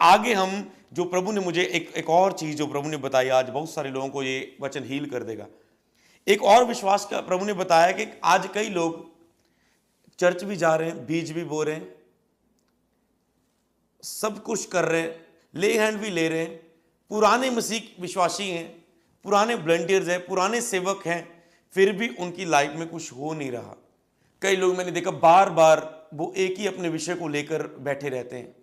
आगे हम जो प्रभु ने मुझे एक और चीज जो प्रभु ने बताई, आज बहुत सारे लोगों को ये वचन हील कर देगा। एक और विश्वास का प्रभु ने बताया कि आज कई लोग चर्च भी जा रहे हैं, बीज भी बो रहे हैं, सब कुछ कर रहे हैं, ले हैंड भी ले रहे हैं, पुराने मसीह विश्वासी हैं, पुराने वॉलंटियर्स हैं, पुराने सेवक हैं, फिर भी उनकी लाइफ में कुछ हो नहीं रहा। कई लोग मैंने देखा बार बार वो एक ही अपने विषय को लेकर बैठे रहते हैं,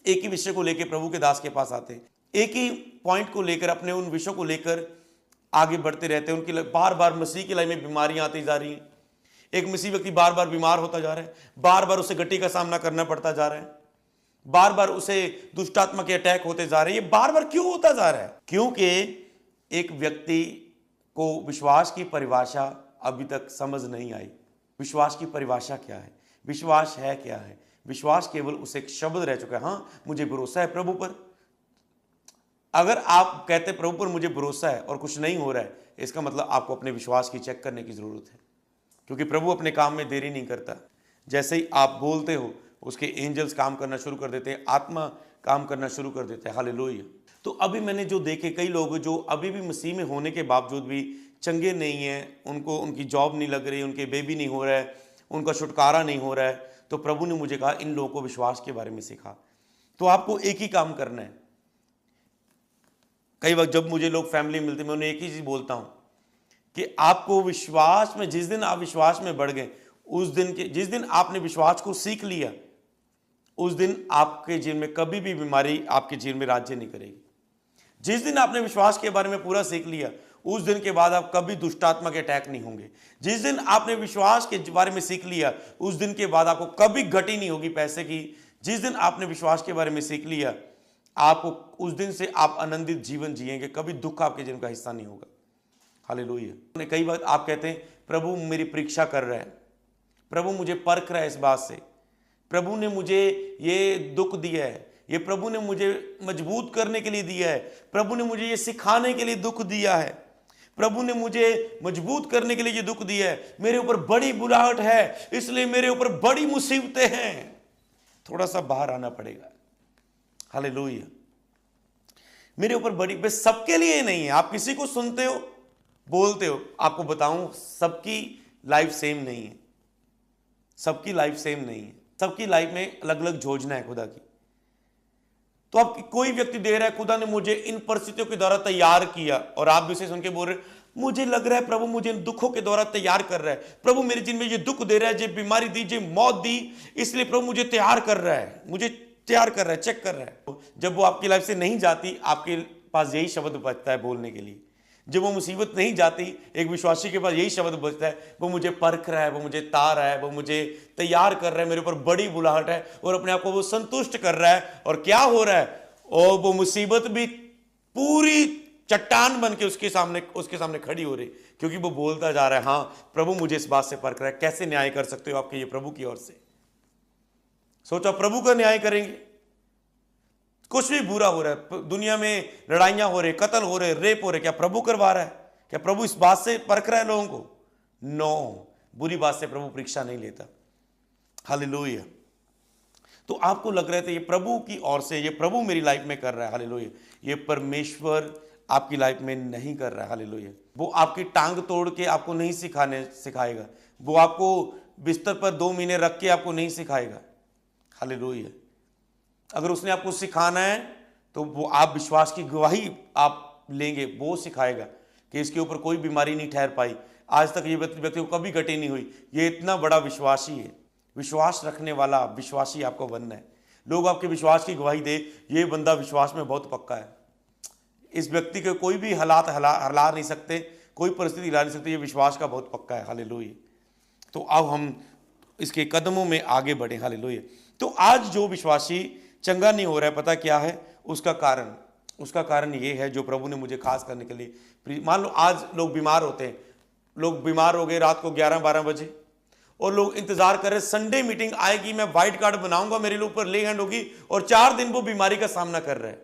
एक ही विषय को लेकर प्रभु के दास के पास आते हैं, एक ही पॉइंट को लेकर अपने उन विषयों को लेकर आगे बढ़ते रहते हैं। उनकी बार बार मसीह की लाइफ में बीमारियां आती जा रही हैं। एक मसीह व्यक्ति बार बार बीमार होता जा रहा है, बार बार उसे गड्डी का सामना करना पड़ता जा रहा है, बार बार उसे दुष्ट आत्मा के अटैक होते जा रहे हैं। ये बार बार क्यों होता जा रहा है? क्योंकि एक व्यक्ति को विश्वास की परिभाषा अभी तक समझ नहीं आई। विश्वास की परिभाषा क्या है, विश्वास है क्या है? विश्वास केवल उसे एक शब्द रह चुका है। हाँ, मुझे भरोसा है प्रभु पर। अगर आप कहते प्रभु पर मुझे भरोसा है और कुछ नहीं हो रहा है, इसका मतलब आपको अपने विश्वास की चेक करने की जरूरत है, क्योंकि प्रभु अपने काम में देरी नहीं करता। जैसे ही आप बोलते हो, उसके एंजल्स काम करना शुरू कर देते हैं, आत्मा काम करना शुरू कर देते हैं। हालेलुया। तो अभी मैंने जो देखे कई लोग जो अभी भी मसीह में होने के बावजूद भी चंगे नहीं हैं, उनको उनकी जॉब नहीं लग रही, उनके बेबी नहीं हो रहा है, उनका छुटकारा नहीं हो रहा है, तो प्रभु ने मुझे कहा इन लोगों को विश्वास के बारे में सिखा। तो आपको एक ही काम करना है। कई वक्त जब मुझे लोग फैमिली मिलते हैं, मैं उन्हें एक ही चीज बोलता हूं कि आपको विश्वास में, जिस दिन आप विश्वास में बढ़ गए, उस दिन के जिस दिन आपने विश्वास को सीख लिया, उस दिन आपके जीवन में कभी भी बीमारी आपके जीवन में राज्य नहीं करेगी। जिस दिन आपने विश्वास के बारे में पूरा सीख लिया, उस दिन के बाद आप कभी दुष्टात्मा के अटैक नहीं होंगे। जिस दिन आपने विश्वास के बारे में सीख लिया, उस दिन के बाद आपको कभी घटी नहीं होगी पैसे की। जिस दिन आपने विश्वास के बारे में सीख लिया, आपको उस दिन से आप आनंदित जीवन जिएंगे, कभी दुख आपके जीवन का हिस्सा नहीं होगा। हालेलुया। कई बार आप कहते हैं प्रभु मेरी परीक्षा कर रहा है, प्रभु मुझे परख रहा है, इस बात से प्रभु ने मुझे ये दुख दिया है, ये प्रभु ने मुझे मजबूत करने के लिए दिया है, प्रभु ने मुझे ये सिखाने के लिए दुख दिया है, प्रभु ने मुझे मजबूत करने के लिए ये दुख दिया है, मेरे ऊपर बड़ी बुलाहट है, इसलिए मेरे ऊपर बड़ी मुसीबतें हैं। थोड़ा सा बाहर आना पड़ेगा। हालेलुया। मेरे ऊपर बड़ी, बस सबके लिए नहीं है। आप किसी को सुनते हो, बोलते हो, आपको बताऊं सबकी लाइफ सेम नहीं है। सबकी लाइफ सेम नहीं है। सबकी लाइफ में अलग अलग योजना है खुदा की। तो आप कोई व्यक्ति दे रहा है खुदा ने मुझे इन परिस्थितियों के द्वारा तैयार किया, और आप भी उसे सुन के बोल रहे मुझे लग रहा है प्रभु मुझे इन दुखों के द्वारा तैयार कर रहा है, प्रभु मेरे जीवन में ये दुख दे रहा है, ये बीमारी दी, ये मौत दी, इसलिए प्रभु मुझे तैयार कर रहा है, मुझे तैयार कर रहा है, चेक कर रहा है। जब वो आपकी लाइफ से नहीं जाती, आपके पास यही शब्द बचता है बोलने के लिए। जब वो मुसीबत नहीं जाती, एक विश्वासी के पास यही शब्द बचता है, वो मुझे परख रहा है, वो मुझे तार रहा है, वो मुझे तैयार कर रहा है, मेरे ऊपर बड़ी बुलाहट है, और अपने आप को वो संतुष्ट कर रहा है। और क्या हो रहा है, और वो मुसीबत भी पूरी चट्टान बन के उसके सामने खड़ी हो रही, क्योंकि वो बोलता जा रहा है हाँ प्रभु मुझे इस बात से परख रहा है। कैसे न्याय कर सकते हो आपके ये प्रभु की ओर से? सोचो प्रभु का न्याय करेंगे? कुछ भी बुरा हो रहा है, दुनिया में लड़ाइयां हो रही, कत्ल हो रहे, रेप हो रहे, क्या प्रभु करवा रहा है? क्या प्रभु इस बात से परख रहा है लोगों को? नो, बुरी बात से प्रभु परीक्षा नहीं लेता। हालेलुया। तो आपको लग रहा है ये प्रभु की ओर से, ये प्रभु मेरी लाइफ में कर रहा है। हालेलुया। ये परमेश्वर आपकी लाइफ में नहीं कर रहा है। हालेलुया। वो आपकी टांग तोड़ के आपको नहीं सिखाएगा, वो आपको बिस्तर पर 2 महीने रख के आपको नहीं सिखाएगा। हालेलुया। अगर उसने आपको सिखाना है तो वो आप विश्वास की गवाही आप लेंगे, वो सिखाएगा कि इसके ऊपर कोई बीमारी नहीं ठहर पाई, आज तक ये व्यक्ति को कभी घटी नहीं हुई, ये इतना बड़ा विश्वासी है। विश्वास रखने वाला विश्वासी आपको बनना है। लोग आपके विश्वास की गवाही दे, ये बंदा विश्वास में बहुत पक्का है, इस व्यक्ति के कोई भी हालात हला नहीं सकते, कोई परिस्थिति हिला नहीं सकती, ये विश्वास का बहुत पक्का है। हालेलुया। तो अब हम इसके कदमों में आगे बढ़े। हालेलुया। तो आज जो विश्वासी चंगा नहीं हो रहा है, पता क्या है उसका कारण ये है जो प्रभु ने मुझे खास करने के लिए, मान लो आज लोग बीमार होते हैं, लोग बीमार हो गए रात को 11-12 बजे, और लोग इंतजार कर रहे संडे मीटिंग आएगी, मैं व्हाइट कार्ड बनाऊंगा, मेरे ऊपर ले हैंड होगी, और 4 दिन वो बीमारी का सामना कर रहे हैं।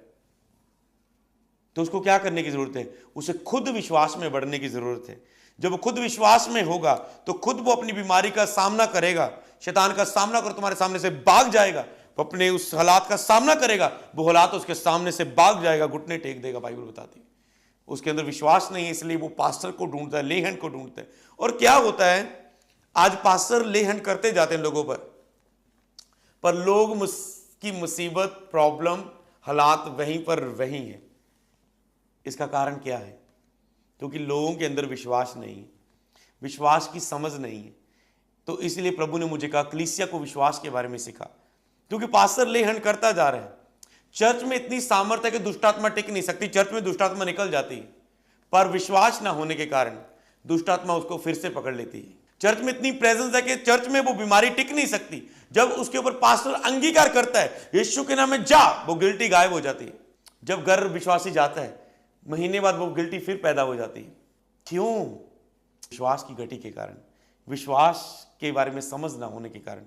तो उसको क्या करने की जरूरत है? उसे खुद विश्वास में बढ़ने की जरूरत है। जब वो खुद विश्वास में होगा तो खुद वो अपनी बीमारी का सामना करेगा, शैतान का सामना कर तुम्हारे सामने से भाग जाएगा, वो अपने उस हालात का सामना करेगा, वो हालात उसके सामने से भाग जाएगा, घुटने टेक देगा। बाइबल बताती है उसके अंदर विश्वास नहीं है, इसलिए वो पास्टर को ढूंढता है, ले हैंड को ढूंढता है। और क्या होता है, आज पास्टर ले हैंड करते जाते हैं लोगों पर लोग की मुसीबत, प्रॉब्लम, हालात वहीं पर वहीं है। इसका कारण क्या है? क्योंकि लोगों के अंदर विश्वास नहीं है, विश्वास की समझ नहीं है। तो इसलिए प्रभु ने मुझे कहा कलीसिया को विश्वास के बारे में सिखा, क्योंकि पास्टर ले हैंड करता जा रहा है। चर्च में इतनी सामर्थ्य है कि दुष्टात्मा टिक नहीं सकती, चर्च में दुष्टात्मा निकल जाती है, पर विश्वास ना होने के कारण दुष्टात्मा उसको फिर से पकड़ लेती है। चर्च में इतनी प्रेजेंस है कि चर्च में वो बीमारी टिक नहीं सकती। जब उसके ऊपर पास्टर अंगीकार करता है यीशु के नाम में जा, वो गिल्टी गायब हो जाती है। जब घर विश्वासी जाता है, महीने बाद वो गिल्टी फिर पैदा हो जाती है। क्यों? विश्वास की गति के कारण, विश्वास के बारे में समझ ना होने के कारण,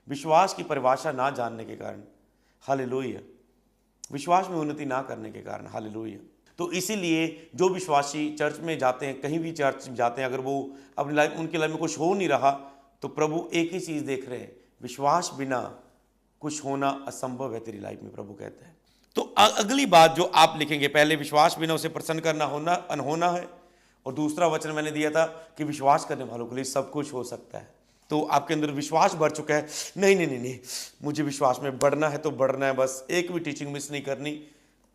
विश्वास की परिभाषा ना जानने के कारण, हालेलुया, विश्वास में उन्नति ना करने के कारण, हालेलुया। तो इसीलिए जो विश्वासी चर्च में जाते हैं, कहीं भी चर्च में जाते हैं, अगर वो अपनी लाइफ, उनकी लाइफ में कुछ हो नहीं रहा, तो प्रभु एक ही चीज देख रहे हैं, विश्वास बिना कुछ होना असंभव है तेरी लाइफ में, प्रभु कहते हैं। तो अगली बात जो आप लिखेंगे, पहले विश्वास बिना उसे प्रसन्न करना होना अनहोना है, और दूसरा वचन मैंने दिया था कि विश्वास करने वालों के लिए सब कुछ हो सकता है। तो आपके अंदर विश्वास बढ़ चुका है, नहीं नहीं नहीं नहीं, मुझे विश्वास में बढ़ना है तो बढ़ना है, बस एक भी टीचिंग मिस नहीं करनी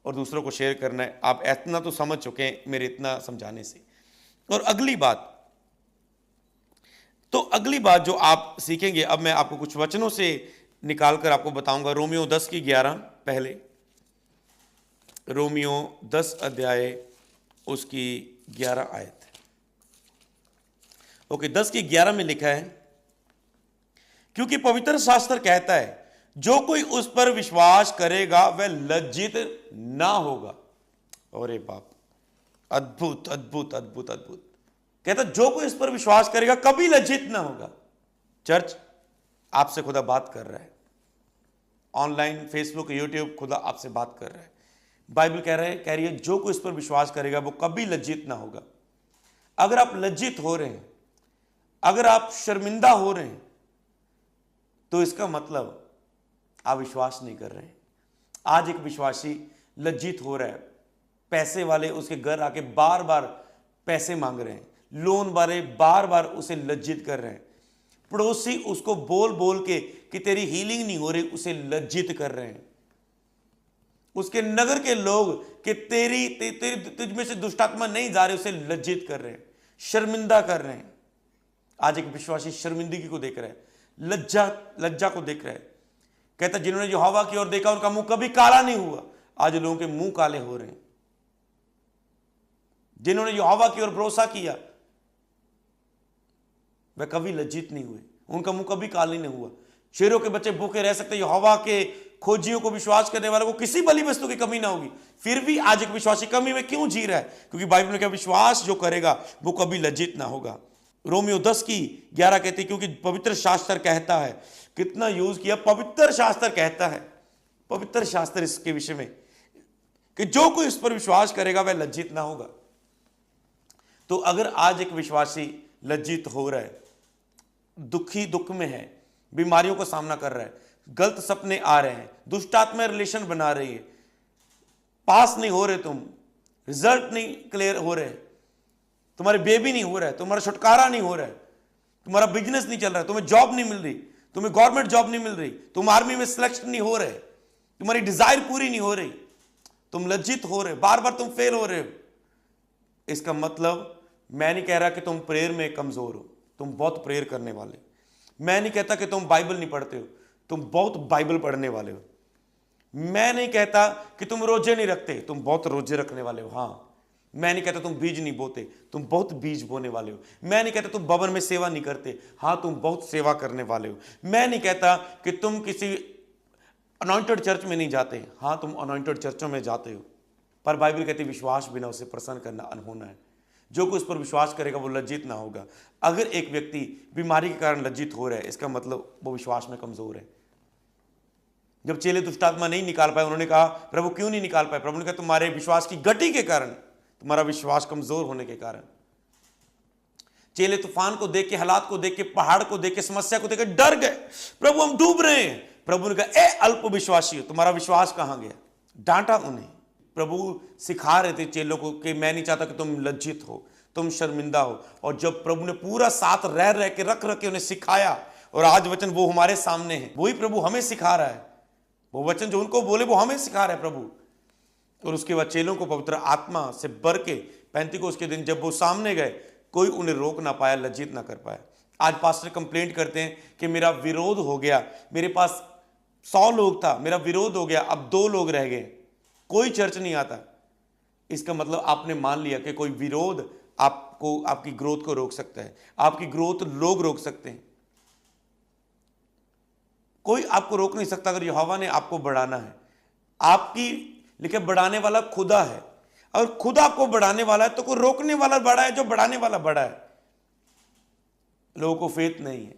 और दूसरों को शेयर करना है। आप इतना तो समझ चुके हैं मेरे इतना समझाने से। और अगली बात जो आप सीखेंगे, अब मैं आपको कुछ वचनों से निकाल कर आपको बताऊंगा। रोमियो 10:11, पहले रोमियो 10 अध्याय उसकी 11 आयत। ओके, 10:11 में लिखा है, क्योंकि पवित्र शास्त्र कहता है जो कोई उस पर विश्वास करेगा वह लज्जित ना होगा। अरे बाप, अद्भुत अद्भुत अद्भुत अद्भुत। कहता जो कोई इस पर विश्वास करेगा कभी लज्जित ना होगा। चर्च आपसे खुदा बात कर रहा है, ऑनलाइन फेसबुक यूट्यूब खुदा आपसे बात कर रहा है। बाइबल कह रही है जो कोई इस पर विश्वास करेगा वो कभी लज्जित ना होगा। अगर आप लज्जित हो रहे हैं, अगर आप शर्मिंदा हो रहे हैं, तो इसका मतलब आप विश्वास नहीं कर रहे हैं। आज एक विश्वासी लज्जित हो रहा है, पैसे वाले उसके घर आके बार बार पैसे मांग रहे हैं, लोन वाले बार बार उसे लज्जित कर रहे हैं, पड़ोसी उसको बोल बोल के कि तेरी हीलिंग नहीं हो रही उसे लज्जित कर रहे हैं, उसके नगर के लोग कि तुझ में से दुष्टात्मा नहीं जा रहे उसे लज्जित कर रहे हैं, शर्मिंदा कर रहे हैं। आज एक विश्वासी शर्मिंदगी को देख रहा है, लज्जा को देख रहा है। कहता जिन्होंने यहोवा की ओर देखा उनका मुंह कभी काला नहीं हुआ। आज लोगों के मुंह काले हो रहे हैं। जिन्होंने यहोवा की ओर भरोसा किया वह कभी लज्जित नहीं हुए, उनका मुंह कभी काले नहीं हुआ। शेरों के बच्चे भूखे रह सकते, यहोवा के खोजियों को विश्वास करने वालों को किसी बली वस्तु की कमी ना होगी। फिर भी आज एक विश्वासी कमी में क्यों जी रहा है? क्योंकि बाइबल में क्या, विश्वास जो करेगा वो कभी लज्जित ना होगा। रोमियो 10:11 कहती है क्योंकि पवित्र शास्त्र कहता है। कितना यूज किया, पवित्र शास्त्र कहता है, पवित्र शास्त्र इसके विषय में कि जो कोई इस पर विश्वास करेगा वह लज्जित ना होगा। तो अगर आज एक विश्वासी लज्जित हो रहा है, दुख में है, बीमारियों का सामना कर रहा है, गलत सपने आ रहे हैं, दुष्टात्मा रिलेशन बना रही है, पास नहीं हो रहे, तुम रिजल्ट नहीं क्लियर हो रहे, तुम्हारे बेबी नहीं हो रहा है, तुम्हारा छुटकारा नहीं हो रहा है, तुम्हारा बिजनेस नहीं चल रहा है, तुम्हें जॉब नहीं मिल रही, तुम्हें गवर्नमेंट जॉब नहीं मिल रही, तुम आर्मी में सिलेक्शन नहीं हो रहे, तुम्हारी डिजायर पूरी नहीं हो रही, तुम लज्जित हो रहे, बार बार तुम फेल हो रहे हो। इसका मतलब मैं नहीं कह रहा कि तुम प्रेयर में कमजोर हो, तुम बहुत प्रेयर करने वाले। मैं नहीं कहता कि तुम बाइबल नहीं पढ़ते हो, तुम बहुत बाइबल पढ़ने वाले हो। मैं नहीं कहता कि तुम रोजे नहीं रखते, तुम बहुत रोजे रखने वाले हो। हाँ, मैं नहीं कहता तुम बीज नहीं बोते, तुम बहुत बीज बोने वाले हो। मैं नहीं कहता तुम भवन में सेवा नहीं करते, हाँ तुम बहुत सेवा करने वाले हो। मैं नहीं कहता कि तुम किसी अनॉइंटेड चर्च में नहीं जाते, हाँ तुम अनॉइंटेड चर्चों में जाते हो। पर बाइबल कहती है विश्वास बिना उसे प्रसन्न करना अनहोना है। जो कोई उस पर विश्वास करेगा वो लज्जित ना होगा। अगर एक व्यक्ति बीमारी के कारण लज्जित हो रहा है, इसका मतलब वो विश्वास में कमजोर है। जब चेले दुष्टात्मा नहीं निकाल पाए, उन्होंने कहा प्रभु क्यों नहीं निकाल पाए? प्रभु ने कहा तुम्हारे विश्वास की गति के कारण, तुम्हारा विश्वास कमजोर होने के कारण। चेले तूफान को देख के, हालात को देख के, पहाड़ को देख के, समस्या को देख के डर गए, प्रभु हम डूब रहे हैं। प्रभु ने कहा, ए अल्प विश्वासी, तुम्हारा विश्वास कहां गया? डांटा उन्हें। प्रभु सिखा रहे थे चेलों को कि मैं नहीं चाहता कि तुम लज्जित हो, तुम शर्मिंदा हो। और जब प्रभु ने पूरा साथ रह रह के रख रख के उन्हें सिखाया, और आज वचन वो हमारे सामने है, वही प्रभु हमें सिखा रहा है। वो वचन जो उनको बोले वो हमें सिखा रहा है प्रभु। और उसके बाद चेलों को पवित्र आत्मा से भर के पेंतीकोस्त के दिन जब वो सामने गए, कोई उन्हें रोक ना पाया, लज्जित ना कर पाया। आज पास्टर कंप्लेंट करते हैं कि मेरा विरोध हो गया, मेरे पास 100 लोग था, मेरा विरोध हो गया, अब 2 लोग रह गए, कोई चर्च नहीं आता। इसका मतलब आपने मान लिया कि कोई विरोध आपको, आपकी ग्रोथ को रोक सकता है। आपकी ग्रोथ लोग रोक सकते हैं, कोई आपको रोक नहीं सकता। अगर यहोवा ने आपको बढ़ाना है, आपकी लेकिन बढ़ाने वाला खुदा है। और खुदा आपको बढ़ाने वाला है तो कोई रोकने वाला बड़ा है, जो बढ़ाने वाला बड़ा है। लोगों को फेथ नहीं है।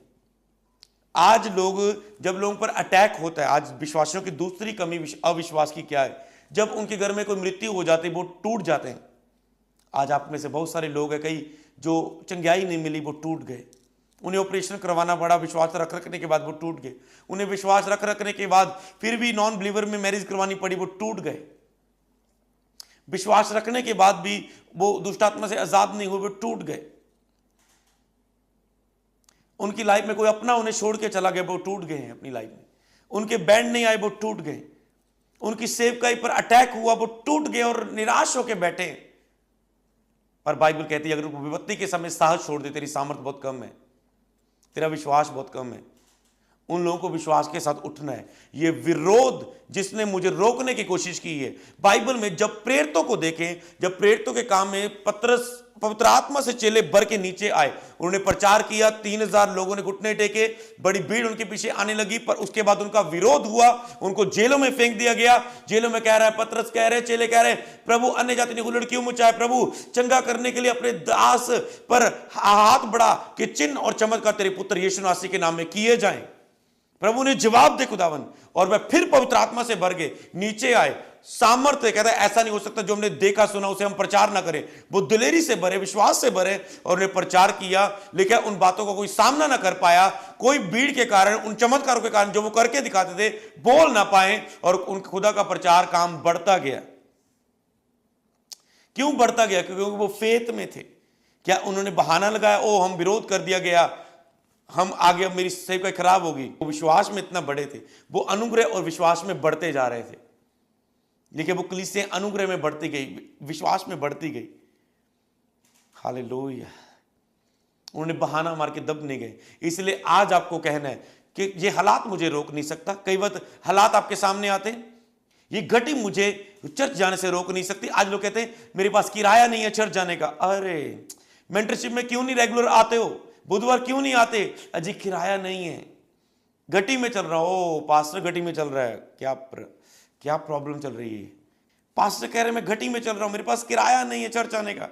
आज लोग, जब लोगों पर अटैक होता है, आज विश्वासियों की दूसरी कमी अविश्वास की क्या है? जब उनके घर में कोई मृत्यु हो जाती है, वो टूट जाते हैं। आज आप में से बहुत सारे लोग हैं, कई जो चंगाई नहीं मिली वो टूट गए, उन्हें ऑपरेशन करवाना पड़ा, विश्वास रख रखने के बाद वो टूट गए। उन्हें विश्वास रख रखने के बाद फिर भी नॉन बिलीवर में मैरिज करवानी पड़ी, वो टूट गए। विश्वास रखने के बाद भी वो दुष्ट आत्मा से आजाद नहीं हुए, वो टूट गए। उनकी लाइफ में कोई अपना उन्हें छोड़ के चला गया, वो टूट गए हैं अपनी लाइफ में। उनके बैंड नहीं आए, वो टूट गए। उनकी सेवकाई पर अटैक हुआ, वो टूट गए और निराश होकर बैठे। पर बाइबल कहती है, अगर वो विपत्ति के समय साहस छोड़ दे, तेरी सामर्थ बहुत कम है, तेरा विश्वास बहुत कम है। उन लोगों को विश्वास के साथ उठना है। ये विरोध जिसने मुझे रोकने की कोशिश की है, बाइबल में जब प्रेरितों को देखें, जब प्रेरितों के काम में पतरस पवित्र आत्मा से चेले भर के नीचे आए, उन्होंने प्रचार किया, 3000 लोगों ने घुटने टेके, बड़ी भीड़ उनके पीछे आने लगी। पर उसके बाद उनका विरोध हुआ, उनको जेलों में फेंक दिया गया। जेलों में कह रहा है, पतरस कह रहे, चेले कह रहे, प्रभु अन्य जाति ने हुल्लड़ क्यों मचाया? प्रभु चंगा करने के लिए अपने दास पर हाथ बढ़ा कि चिन्ह और चमत्कार तेरे पुत्र यीशु मसीह के नाम में किए जाएं। प्रभु ने जवाब दे खुदावन, और वह फिर पवित्र आत्मा से भर गए, नीचे आए। सामर्थ्य कहता है, ऐसा नहीं हो सकता जो हमने देखा सुना उसे हम प्रचार ना करें। वो दिलेरी से भरे, विश्वास से भरे, और उन्हें प्रचार किया। लेकिन उन बातों का कोई सामना ना कर पाया, कोई भीड़ के कारण, उन चमत्कारों के कारण जो वो करके दिखाते थे, बोल ना पाए, और उन खुदा का प्रचार काम बढ़ता गया। क्यों बढ़ता गया? क्योंकि वो फेथ में थे। क्या उन्होंने बहाना लगाया, ओ हम विरोध कर दिया गया, हम आगे, अब मेरी सेवकाई खराब होगी? वो विश्वास में इतना बड़े थे, वो अनुग्रह और विश्वास में बढ़ते जा रहे थे। लेकिन वो कलीसिया अनुग्रह में बढ़ती गई, विश्वास में बढ़ती गई। हालेलुया। उन्होंने बहाना मार के दब नहीं गए। इसलिए आज आपको कहना है कि ये हालात मुझे रोक नहीं सकता। कई बार हालात आपके सामने आते हैं, ये घटी मुझे चर्च जाने से रोक नहीं सकती। आज लोग कहते हैं मेरे पास किराया नहीं है चर्च जाने का। अरे मेंटरशिप में क्यों नहीं रेगुलर आते हो? बुधवार क्यों नहीं आते? अजी किराया नहीं है, घटी में चल रहा हो। पास्टर घटी में चल रहा है, क्या प्रॉब्लम चल रही है? पास्टर कह रहे मैं घटी में चल रहा हूं, मेरे पास किराया नहीं है चर्च आने का।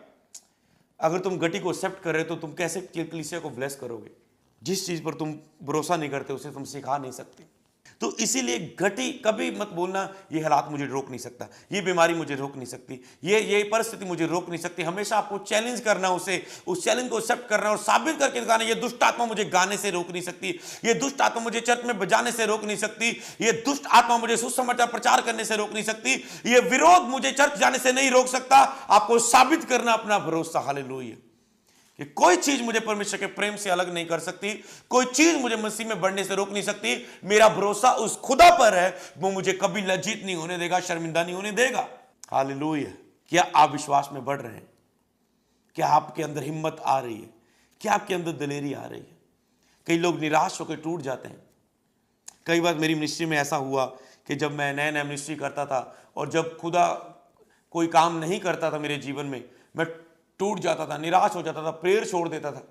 अगर तुम घटी को एक्सेप्ट कर रहे हो तो तुम कैसे कलीसिया को ब्लेस करोगे? जिस चीज पर तुम भरोसा नहीं करते उसे तुम सिखा नहीं सकते। तो इसीलिए घटी कभी मत बोलना ये हालात मुझे रोक नहीं सकता, ये बीमारी मुझे रोक नहीं सकती, ये परिस्थिति मुझे रोक नहीं सकती। हमेशा आपको चैलेंज करना, उसे उस चैलेंज को एक्सेप्ट करना और साबित करके दिखाना, ये दुष्ट आत्मा मुझे गाने से रोक नहीं सकती, ये दुष्ट आत्मा मुझे चर्च में बजाने से रोक नहीं सकती, ये दुष्ट आत्मा मुझे सुसमाचार प्रचार करने से रोक नहीं सकती, ये विरोध मुझे चर्च जाने से नहीं रोक सकता। आपको साबित करना अपना भरोसा। हालेलुया। कि कोई चीज मुझे परमेश्वर के प्रेम से अलग नहीं कर सकती, कोई चीज मुझे मसीह में बढ़ने से रोक नहीं सकती। मेरा भरोसा उस खुदा पर है, वो मुझे कभी लज्जित नहीं होने देगा, शर्मिंदा नहीं होने देगा। हालेलुया। क्या आप विश्वास में बढ़ रहे हैं? क्या आपके अंदर हिम्मत आ रही है? क्या आपके अंदर दिलेरी आ रही है? कई लोग निराश होकर टूट जाते हैं। कई बार मेरी मिनिस्ट्री में ऐसा हुआ कि जब मैं नया नया मिनिस्ट्री करता था और जब खुदा कोई काम नहीं करता था मेरे जीवन में, मैं टूट जाता था, निराश हो जाता था, प्रेयर छोड़ देता था।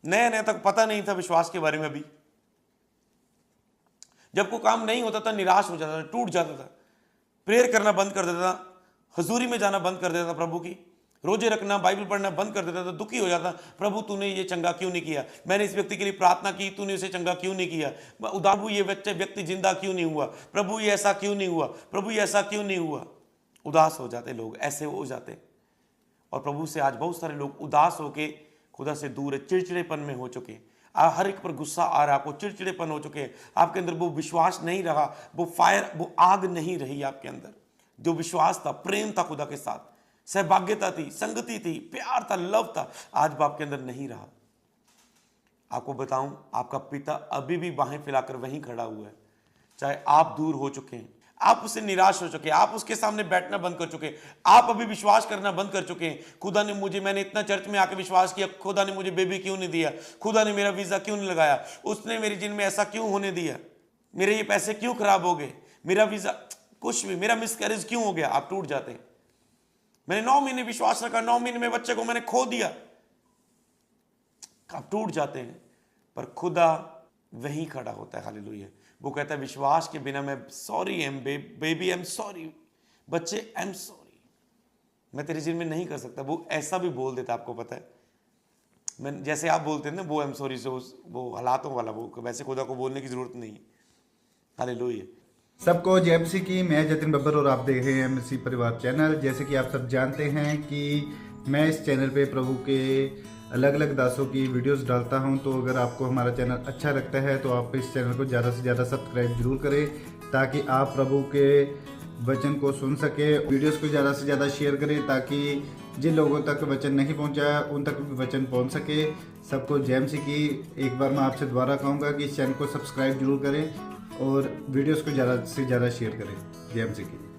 नया नया तक पता नहीं था विश्वास के बारे में। भी जब कोई काम नहीं होता था निराश हो जाता था, टूट जाता था, प्रेयर करना बंद कर देता था, हजूरी में जाना बंद कर देता था, प्रभु की रोजे रखना, बाइबल पढ़ना बंद कर देता था। दुखी हो जाता, प्रभु तूने ये चंगा क्यों नहीं किया? मैंने इस व्यक्ति के लिए प्रार्थना की, तूने उसे चंगा क्यों नहीं किया? प्रभु ये व्यक्ति जिंदा क्यों नहीं हुआ? प्रभु ये ऐसा क्यों नहीं हुआ? प्रभु ये ऐसा क्यों नहीं हुआ? उदास हो जाते लोग, ऐसे हो जाते। और प्रभु से आज बहुत सारे लोग उदास होके खुदा से दूर है, चिड़चिड़ेपन में हो चुके। हर एक पर गुस्सा आ रहा है, आपको चिड़चिड़ेपन हो चुके हैं, आपके अंदर वो विश्वास नहीं रहा, वो फायर, वो आग नहीं रही आपके अंदर। जो विश्वास था, प्रेम था खुदा के साथ, सहभाग्यता थी, संगति थी, प्यार था, लव था, आज वो आपके अंदर नहीं रहा। आपको बताऊं, आपका पिता अभी भी बाहें फैलाकर वहीं खड़ा हुआ है। चाहे आप दूर हो चुके हैं, आप उससे निराश हो चुके हैं, आप उसके सामने बैठना बंद कर चुके हैं, आप अभी विश्वास करना बंद कर चुके हैं। खुदा ने मुझे, मैंने इतना चर्च में आके विश्वास किया, खुदा ने मुझे बेबी क्यों नहीं दिया, खुदा ने मेरा वीजा क्यों नहीं लगाया, उसने मेरे जिन में ऐसा क्यों होने दिया, मेरे ये पैसे क्यों खराब हो गए, मेरा वीजा कुछ भी, मेरा मिसकैरेज क्यों हो गया। आप टूट जाते हैं। मैंने 9 महीने विश्वास रखा, 9 महीने में बच्चे को मैंने खो दिया। आप टूट जाते हैं, पर खुदा वहीं खड़ा होता है। हालेलुया। वो कहता है विश्वास के बिना मैं sorry am baby, I am sorry, बच्चे आई एम सॉरी, मैं तेरे जिन में नहीं कर सकता। वो ऐसा भी बोल देता, आपको पता है। मैं जैसे आप बोलते हैं ना वो आई एम सॉरी से, वो हालातों वाला, वो वैसे खुदा को बोलने की जरूरत नहीं है। हालेलुया। सबको जय मसीह की। मैं जतिन बब्बर और आप देख रहे हैं मसीह परिवार चैनल। जैसे कि आप सब जानते हैं कि मैं इस चैनल पे प्रभु के अलग अलग दासों की वीडियोस डालता हूं, तो अगर आपको हमारा चैनल अच्छा लगता है तो आप इस चैनल को ज़्यादा से ज़्यादा सब्सक्राइब जरूर करें, ताकि आप प्रभु के वचन को सुन सके। वीडियोस को ज़्यादा से ज़्यादा शेयर करें, ताकि जिन लोगों तक वचन नहीं पहुंचा उन तक भी वचन पहुंच सके। सबको जय मसीह की। एक बार मैं आपसे दोबारा कहूँगा कि इस चैनल को सब्सक्राइब जरूर करें और वीडियोस को ज़्यादा से ज़्यादा शेयर करें। जय मसीह की।